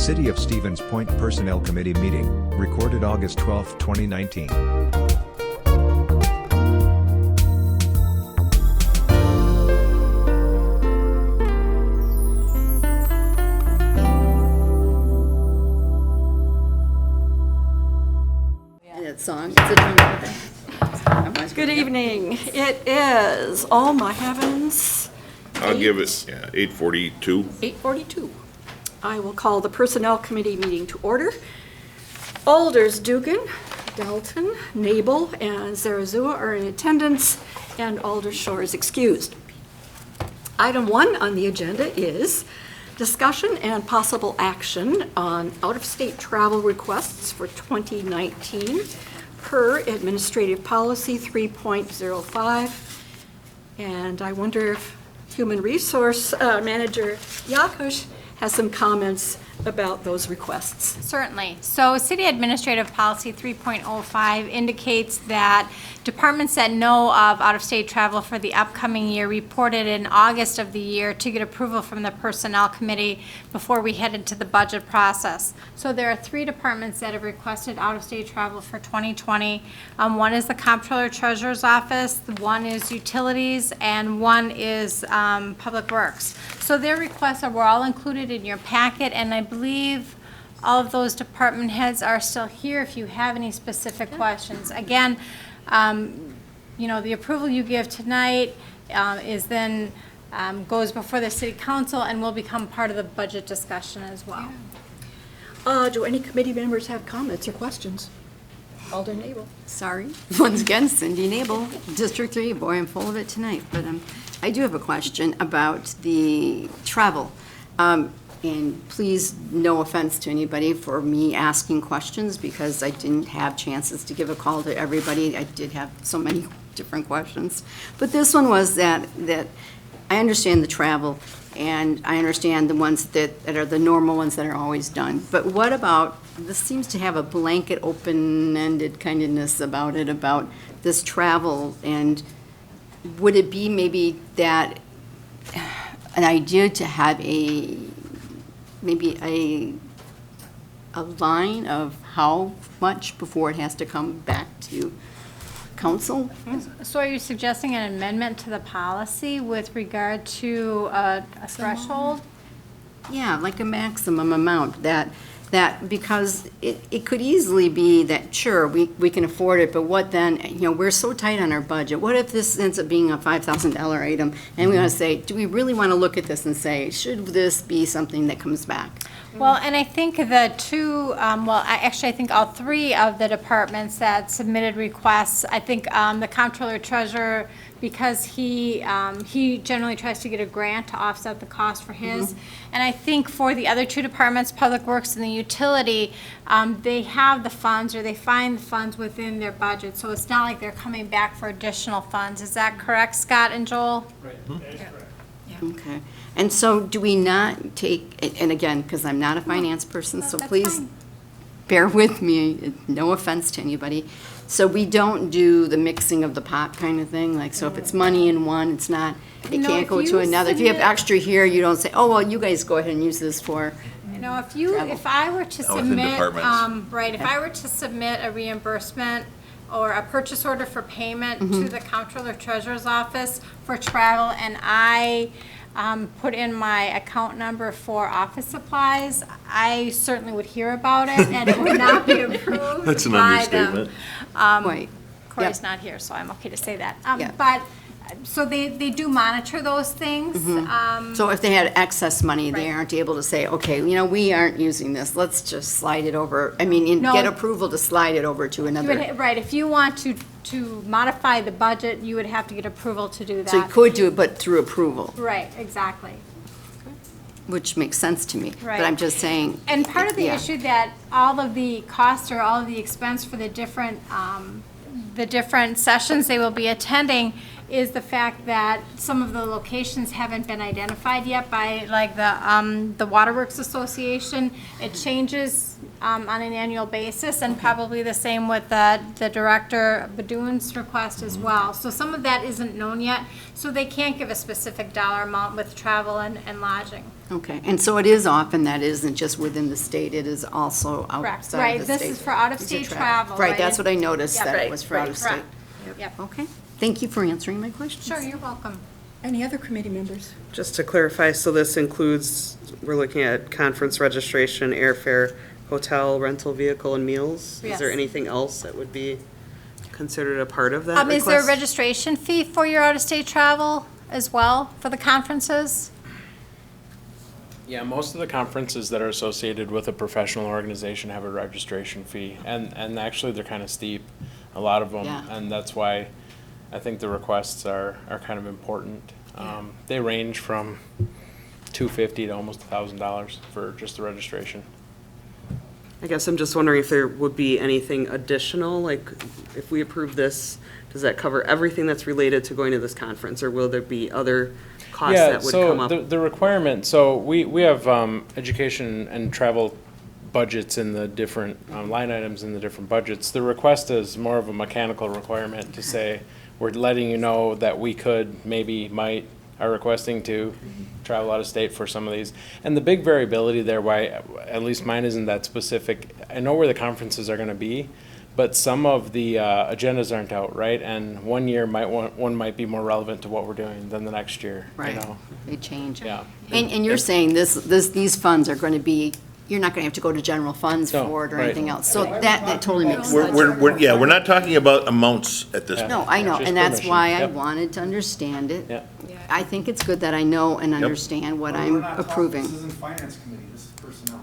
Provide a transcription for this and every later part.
City of Stevens Point Personnel Committee meeting, recorded August 12, 2019. Song. Good evening. It is, oh my heavens. I'll give it 8:42. 8:42. I will call the Personnel Committee meeting to order. Alders Dugan, Dalton, Nabel, and Zarazua are in attendance, and Alders Shore is excused. Item 1 on the agenda is discussion and possible action on out-of-state travel requests for 2019 per Administrative Policy 3.05. And I wonder if Human Resource Manager Yakush has some comments about those requests. Certainly. So City Administrative Policy 3.05 indicates that departments that know of out-of-state travel for the upcoming year reported in August of the year to get approval from the Personnel Committee before we head into the budget process. So there are 3 departments that have requested out-of-state travel for 2020. One is the Comptroller Treasurer's Office, one is Utilities, and one is Public Works. So their requests were all included in your packet, and I believe all of those department heads are still here if you have any specific questions. Again, you know, the approval you give tonight is then goes before the City Council and will become part of the budget discussion as well. Do any committee members have comments or questions? Alder Nabel. Sorry. Once again, Cindy Nabel, District 3. Boy, I'm full of it tonight. But I do have a question about the travel. And please, no offense to anybody for me asking questions, because I didn't have chances to give a call to everybody. I did have so many different questions. But this one was that I understand the travel, and I understand the ones that are the normal ones that are always done. But what about, this seems to have a blanket, open-ended kindness about it, about this travel, and would it be maybe that an idea to have maybe a line of how much before it has to come back to council? So are you suggesting an amendment to the policy with regard to a threshold? Yeah, like a maximum amount, that because it could easily be that, sure, we can afford it, but what then, you know, we're so tight on our budget. What if this ends up being a $5,000 item? And we want to say, do we really want to look at this and say, should this be something that comes back? Well, and I think the 2, I think all 3 of the departments that submitted requests, I think the Comptroller Treasurer, because he generally tries to get a grant to offset the cost for his. And I think for the other 2 departments, Public Works and the Utility, they have the funds, or they find the funds within their budget. So it's not like they're coming back for additional funds. Is that correct, Scott and Joel? Right, that is correct. Okay. And so do we not take, and again, because I'm not a finance person, so That's please fine. bear with me, no offense to anybody. So we don't do the mixing of the pot kind of thing? Like, so if it's money in one, it's not, it No, can't if go you to another. If you have submit- extra here, you don't say, oh, well, you guys go ahead and use this for. You know, Travel. if I were to within submit, departments. right, if I were to submit a reimbursement or a purchase order for payment to the Comptroller Treasurer's Office for travel, and I put in my account number for office supplies, I certainly would hear about it, and it would not be approved That's an by them. understatement. Right. Corey's Yep. not here, so I'm okay to say that. Yeah. But, so they do monitor those things. So if they had excess money, they Right. aren't able to say, okay, you know, we aren't using this, let's just slide it over. I mean, No. get approval to slide it over to You another. would- Right, if you want to modify the budget, you would have to get approval to do that. So you could do it, but through approval, Right, exactly. which makes sense to me. Right. But I'm just saying. And part of the yeah. issue that all of the costs or all of the expense for the different sessions they will be attending is the fact that some of the locations haven't been identified yet by, like, the Waterworks Association. It changes on an annual basis, and probably the same with the Director Badoon's request as well. So some of that isn't known yet, so they can't give a specific dollar amount with travel and lodging. Okay, and so it is often that isn't just within the state, it is also Correct, outside right, of the this state. is for out-of-state These are travel, Right, right? that's what I noticed, Yep. that it Right, was for right, out of state. Correct. Yep. Okay, thank you for answering my questions. Sure, you're welcome. Any other committee members? Just to clarify, so this includes, we're looking at conference registration, airfare, hotel, rental vehicle, and meals? Is there Yes. anything else that would be considered a part of that Is there a request? registration fee for your out-of-state travel as well, for the conferences? Yeah, most of the conferences that are associated with a professional organization have a registration fee, and actually they're kind of steep, a lot of them. Yeah. And that's why I think the requests are kind of important. They range from $250 to almost $1,000 for just the registration. I guess I'm just wondering if there would be anything additional, like if we approve this, does that cover everything that's related to going to this conference, or will there be other costs Yeah, that would come so up? the requirement, so we have education and travel budgets in the different line items in the different budgets. The request is more of a mechanical requirement to say, we're letting you know that we could, maybe, might, are requesting to travel out of state for some of these. And the big variability there, why, at least mine isn't that specific, I know where the conferences are gonna be, but some of the agendas aren't out, right? And one year one might be more relevant to what we're doing than the next year, you Right, know? they change. Yeah. And you're saying these funds are going to be, you're not going to have to go to general funds No, for it or right. anything else. So that totally makes sense. We're not talking about amounts at this point. No, I know, Just and that's permission, why I yep. wanted to understand it. Yeah. I think it's good that I know and understand what We're I'm not talking- approving. This isn't finance committee, this is personnel.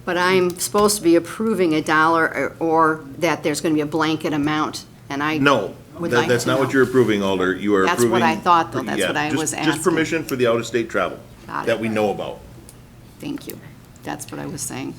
But I'm supposed to be approving a dollar or that there's going to be a blanket amount, and I No, would like that's to not know. what you're approving, Alder. You are That's approving. what I thought, though. That's yeah, what I just- was Just asking. permission for the out-of-state travel Got it. that we know about. Thank you. That's what I was saying.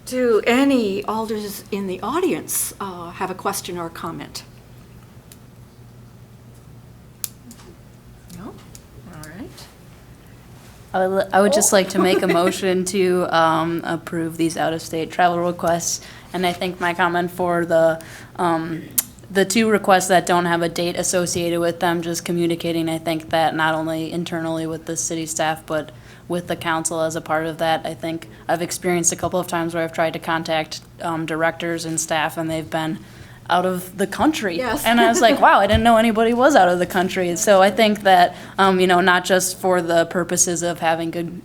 Do any alders in the audience have a question or a comment? No? All right. I would just like to make a motion to approve these out-of-state travel requests. And I think my comment for the two requests that don't have a date associated with them, just communicating, I think that not only internally with the city staff, but with the council as a part of that. I think I've experienced a couple of times where I've tried to contact directors and staff, and they've been out of the country. Yes. And I was like, wow, I didn't know anybody was out of the country. So I think that, not just for the purposes of having good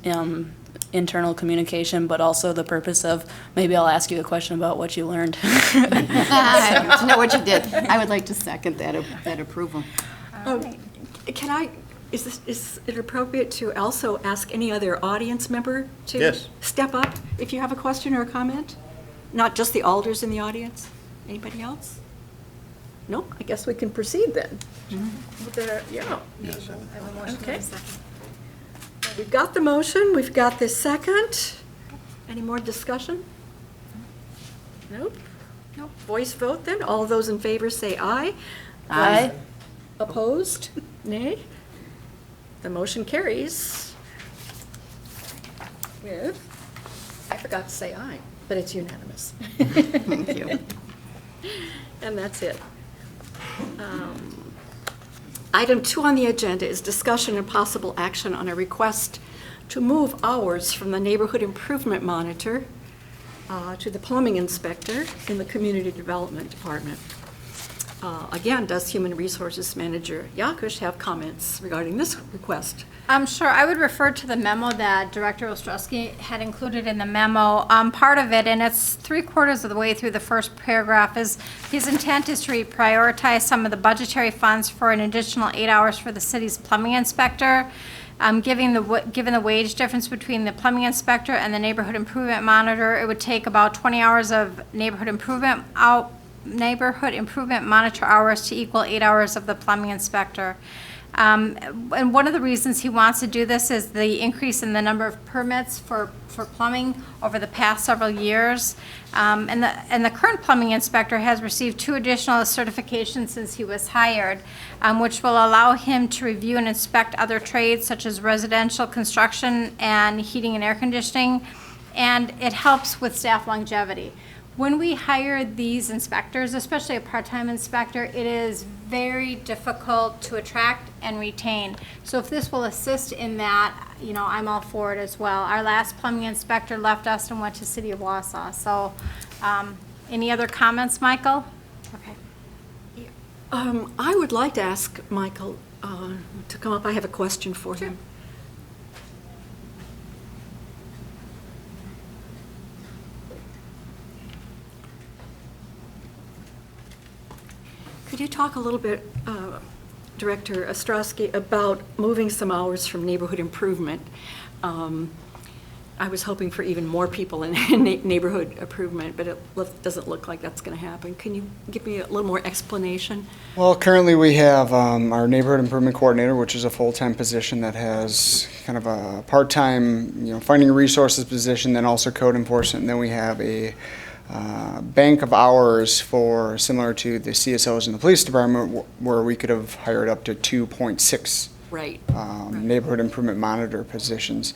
internal communication, but also the purpose of, maybe I'll ask you a question about what you learned. To know what you did. I would like to second that approval. Can I, is it appropriate to also ask any other audience member to Yes. step up if you have a question or a comment? Not just the alders in the audience? Anybody else? No? I guess we can proceed then. Yeah. Okay. We've got the motion, we've got the second. Any more discussion? Nope. Nope. Voice vote then. All those in favor say aye. Aye. Opposed? Nay? The motion carries with, I forgot to say aye, but it's unanimous. Thank you. And that's it. Item 2 on the agenda is discussion and possible action on a request to move hours from the Neighborhood Improvement Monitor to the Plumbing Inspector in the Community Development Department. Again, does Human Resources Manager Yakush have comments regarding this request? Sure. I would refer to the memo that Director Ostrowski had included in the memo. Part of it, and it's 3/4 of the way through the first paragraph, is his intent is to reprioritize some of the budgetary funds for an additional 8 hours for the city's plumbing inspector. Given the wage difference between the plumbing inspector and the neighborhood improvement monitor, it would take about 20 hours of neighborhood improvement monitor hours to equal 8 hours of the plumbing inspector. And one of the reasons he wants to do this is the increase in the number of permits for plumbing over the past several years. And the current plumbing inspector has received 2 additional certifications since he was hired, which will allow him to review and inspect other trades such as residential construction and heating and air conditioning. and it helps with staff longevity. When we hire these inspectors, especially a part-time inspector, it is very difficult to attract and retain. So if this will assist in that, you know, I'm all for it as well. Our last plumbing inspector left us and went to City of Wausau. So, any other comments, Michael? Okay. I would like to ask Michael to come up. I have a question for him. Could you talk a little bit, Director Ostrowski, about moving some hours from neighborhood improvement? I was hoping for even more people in neighborhood improvement, but it doesn't look like that's going to happen. Can you give me a little more explanation? Well, currently we have our neighborhood improvement coordinator, which is a full-time position that has kind of a part-time, finding resources position, then also code enforcement. And then we have a bank of hours for similar to the CSOs in the police department, where we could have hired up to 2.6 Right. neighborhood improvement monitor positions.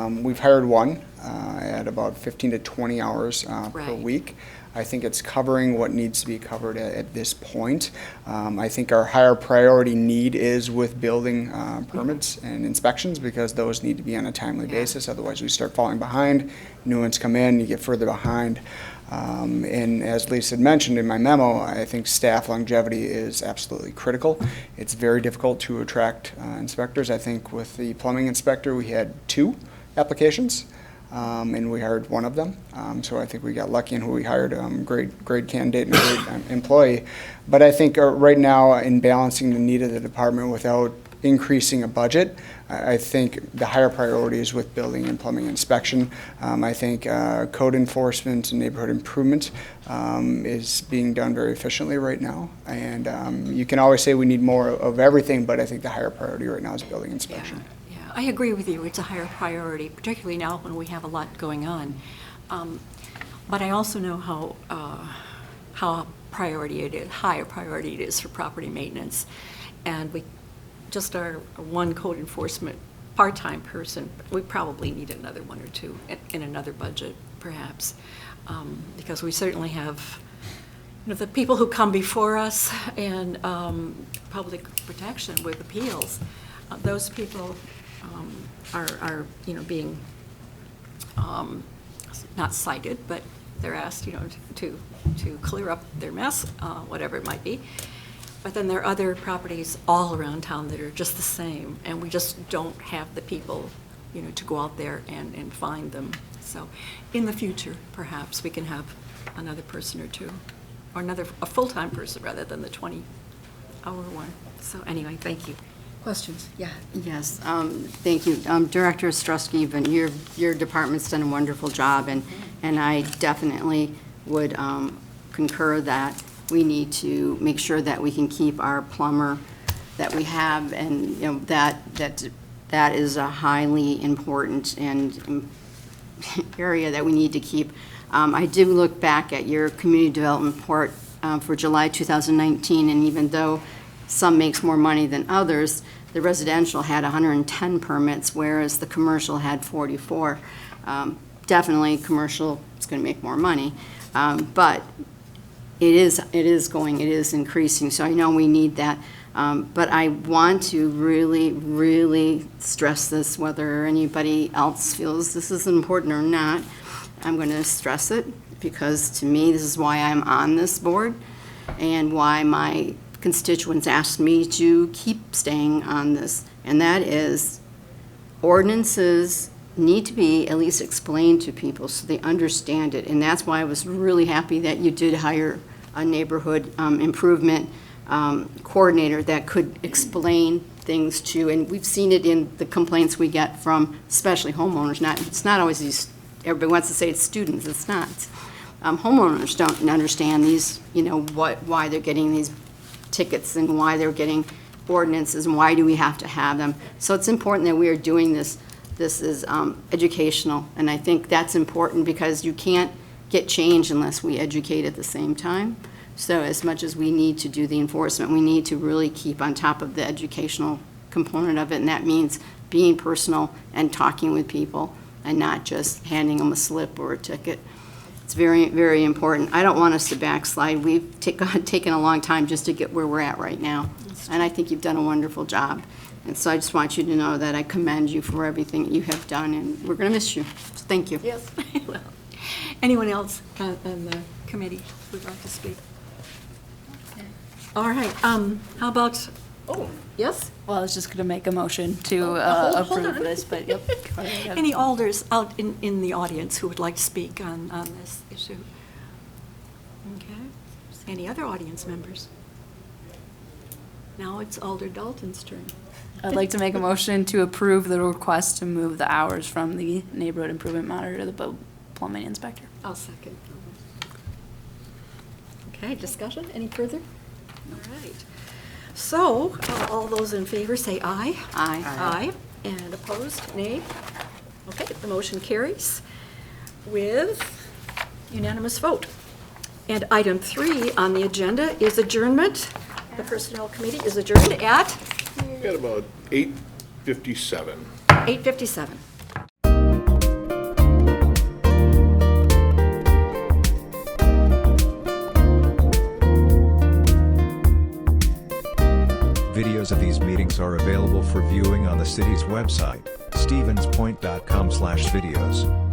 We've hired one at about 15 to 20 hours per Right. week. I think it's covering what needs to be covered at this point. I think our higher priority need is with building permits and inspections, because those need to be on a timely basis. Otherwise, we start falling behind. New ones come in, you get further behind. And as Lisa had mentioned in my memo, I think staff longevity is absolutely critical. It's very difficult to attract inspectors. I think with the plumbing inspector, we had 2 applications, and we hired one of them. So I think we got lucky in who we hired, great candidate and a great employee. But I think right now, in balancing the need of the department without increasing a budget, I think the higher priority is with building and plumbing inspection. I think code enforcement and neighborhood improvement is being done very efficiently right now. And you can always say we need more of everything, but I think the higher priority right now is building inspection. Yeah, I agree with you. It's a higher priority, particularly now when we have a lot going on. But I also know how higher priority it is for property maintenance. And we just our one code enforcement part-time person, we probably need another 1 or 2 in another budget, perhaps, because we certainly have, the people who come before us and public protection with appeals. Those people are being not cited, but they're asked, to clear up their mess, whatever it might be. But then there are other properties all around town that are just the same, and we just don't have the people, to go out there and find them. So in the future, perhaps we can have another person or 2, or a full-time person rather than the 20-hour one. So anyway, thank you. Questions? Yeah. Yes, thank you. Director Ostrowski, your department's done a wonderful job, and I definitely would concur that we need to make sure that we can keep our plumber that we have, and that is a highly important and area that we need to keep. I did look back at your community development report for July 2019, and even though some makes more money than others, the residential had 110 permits, whereas the commercial had 44. Definitely, commercial is going to make more money, but it is increasing. So I know we need that, but I want to really, really stress this, whether anybody else feels this is important or not. I'm going to stress it, because to me, this is why I'm on this board and why my constituents asked me to keep staying on this, and that is ordinances need to be at least explained to people so they understand it. And that's why I was really happy that you did hire a neighborhood improvement coordinator that could explain things to, and we've seen it in the complaints we get from especially homeowners. It's not always these, everybody wants to say it's students, it's not. Homeowners don't understand these, why they're getting these tickets and why they're getting ordinances and why do we have to have them. So it's important that we are doing this. This is educational, and I think that's important, because you can't get change unless we educate at the same time. So as much as we need to do the enforcement, we need to really keep on top of the educational component of it, and that means being personal and talking with people and not just handing them a slip or a ticket. It's very, very important. I don't want us to backslide. We've taken a long time just to get where we're at right now, and I think you've done a wonderful job. And so I just want you to know that I commend you for everything that you have done, and we're going to miss you. So thank you. Yes. Well, anyone else on the committee who'd like to speak? All right, how about, oh, yes? Well, I was just going to make a motion to hold approve on. this, but yep. go ahead. Any alders out in the audience who would like to speak on this issue? Okay. Any other audience members? Now it's Alder Dalton's turn. I'd like to make a motion to approve the request to move the hours from the neighborhood improvement monitor to the plumbing inspector. I'll second. Okay, discussion, any further? All right. So, all those in favor say aye. Aye. Aye. And opposed, nay. Okay, the motion carries with unanimous vote. And item 3 on the agenda is adjournment. The Personnel Committee is adjourned at Got about 8:57. 8:57. Videos of these meetings are available for viewing on the city's website, stevenspoint.com/videos.